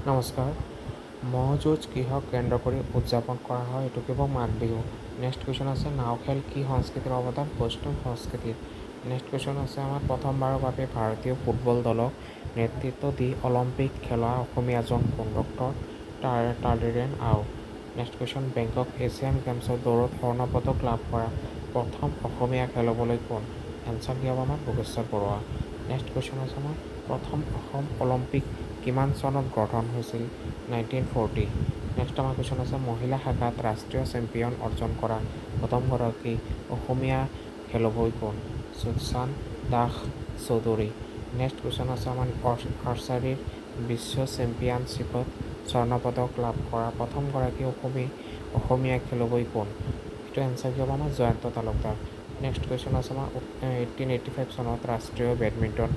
নমস্কাৰ। ম'হ যুঁজ কিহক কেন্দ্ৰ কৰি উদযাপন কৰা হয়? এইটো কেৱল মাঘ বিহু। নেক্সট কুৱেশ্যন আছে নাও খেল কি সংস্কৃতিৰ অৱদান? বৈষ্ণৱ সংস্কৃতিৰ। নেক্সট কুৱেশ্যন আছে আমাৰ প্ৰথমবাৰৰ বাবে ভাৰতীয় ফুটবল দলক নেতৃত্ব দি অলিম্পিক খেলোৱা অসমীয়াজন কোন? Doctor Tarini Rao. Next question Bangkok Asian গেমছত দৌৰত স্বৰ্ণ পদক লাভ কৰা প্ৰথম অসমীয়া খেলুৱৈ কোন? এনচাৰ কি হ'ব আমাৰ ভোগেশ্বৰ বৰুৱা। নেক্সট কুৱেশ্যন আছে আমাৰ প্ৰথম অসম অলিম্পিক কিমান চনত গঠন হৈছিল? 1940। নেক্সট আমাৰ কুৱেশ্যন আছে মহিলা শাখাত ৰাষ্ট্ৰীয় চেম্পিয়ন অৰ্জন কৰা প্ৰথমগৰাকী অসমীয়া খেলুৱৈ কোন? সুজান দাস চৌধুৰী। নেক্সট কুৱেশ্যন আছে আমাৰ আৰ্চাৰীৰ বিশ্ব চেম্পিয়নশ্বিপত স্বৰ্ণ পদক লাভ কৰা প্ৰথমগৰাকী অসমীয়া খেলুৱৈ কোন? এইটো এনচাৰ কি হ'ব আমাৰ জয়ন্ত তালুকদাৰ। নেক্সট কুৱেশ্যন আছে আমাৰ 1885 চনত ৰাষ্ট্ৰীয় বেডমিণ্টন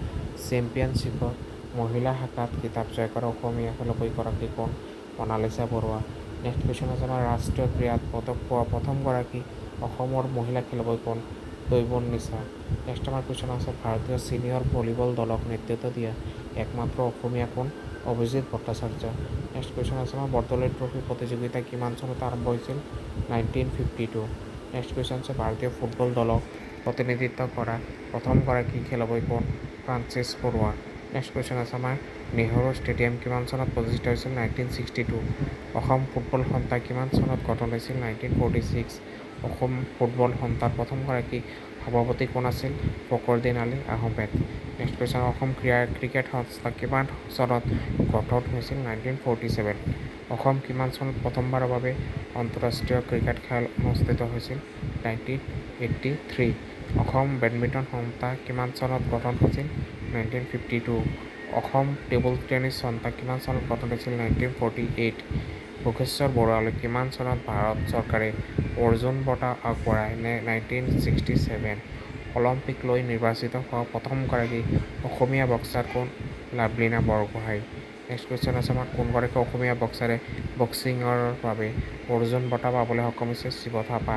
চেম্পিয়নশ্বিপত মহিলা শাখাত খিতাপ জয় কৰা অসমীয়া খেলুৱৈগৰাকী কোন? মনালিছা বৰুৱা। নেক্সট কুৱেশ্যন আছে আমাৰ ৰাষ্ট্ৰীয় ক্ৰীড়াত পদক পোৱা প্ৰথমগৰাকী অসমৰ মহিলা খেলুৱৈ কোন? তৈমুৰ নিছা। নেক্সট আমাৰ কুৱেশ্যন আছে ভাৰতীয় ছিনিয়ৰ ভলীবল দলক নেতৃত্ব দিয়া একমাত্ৰ অসমীয়া কোন? অভিজিত ভট্টাচাৰ্য। নেক্সট কুৱেশ্যন আছে আমাৰ বৰদলৈ ট্ৰফী প্ৰতিযোগিতা কিমান চনত আৰম্ভ হৈছিল? 1952। নেক্সট কুৱেশ্যন আছে ভাৰতীয় ফুটবল দলক প্ৰতিনিধিত্ব কৰা প্ৰথমগৰাকী খেলুৱৈ কোন? ফ্ৰান্সিছ বৰুৱা। নেক্সট কুৱেশ্যন আছে আমাৰ নেহৰু ষ্টেডিয়াম কিমান চনত প্ৰতিষ্ঠিত হৈছিল? 1962। অসম ফুটবল সন্থা কিমান চনত গঠন হৈছিল? 1946। অসম ফুটবল সন্থাৰ প্ৰথমগৰাকী সভাপতি কোন আছিল? Fakhruddin Ali Ahmed. Next question Assam cricket সংস্থা কিমান চনত গঠন হৈছিল? 1947। অসম কিমান চনত প্ৰথমবাৰৰ বাবে আন্তঃৰাষ্ট্ৰীয় ক্ৰিকেট খেল অনুষ্ঠিত হৈছিল? 1983। অসম বেডমিণ্টন সংস্থা কিমান চনত গঠন হৈছিল? 1952। অসম টেবুল টেনিছ সংস্থা কিমান চনত গঠন হৈছিল? 1948। ভোগেশ্বৰ বৰুৱালৈ কিমান চনত ভাৰত চৰকাৰে অৰ্জুন বঁটা আগবঢ়ায়? 1967। অলিম্পিকলৈ নিৰ্বাচিত হোৱা প্ৰথমগৰাকী অসমীয়া বক্সাৰ কোন? লাভলীনা বৰগোহাঁই। নেক্সট কুৱেশ্যন আছে আমাৰ কোনগৰাকী অসমীয়া বক্সাৰে বক্সিঙৰ বাবে অৰ্জুন বঁটা পাবলৈ সক্ষম হৈছে? শিৱ থাপা।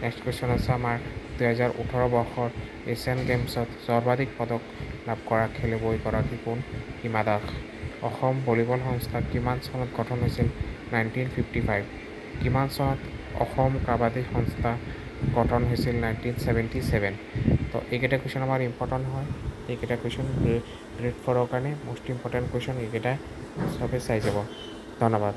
নেক্সট কুৱেশ্যন আছে আমাৰ 2018 বৰ্ষৰ এছিয়ান গেমছত সৰ্বাধিক পদক লাভ কৰা খেলুৱৈগৰাকী কোন? হিমা দাস। অসম ভলীবল সংস্থা কিমান চনত গঠন হৈছিল? 1955। কিমান চনত অসম কাবাডী সংস্থা গঠন হৈছিল? 1977। তো এইকেইটা কুৱেশ্যন আমাৰ ইম্পৰ্টেণ্ট হয়। এইকেইটা কুৱেশ্যন গ্ৰেড 4ৰ কাৰণে মষ্ট ইম্পৰ্টেণ্ট কুৱেশ্যন এইকেইটা চবেই চাই যাব। ধন্যবাদ।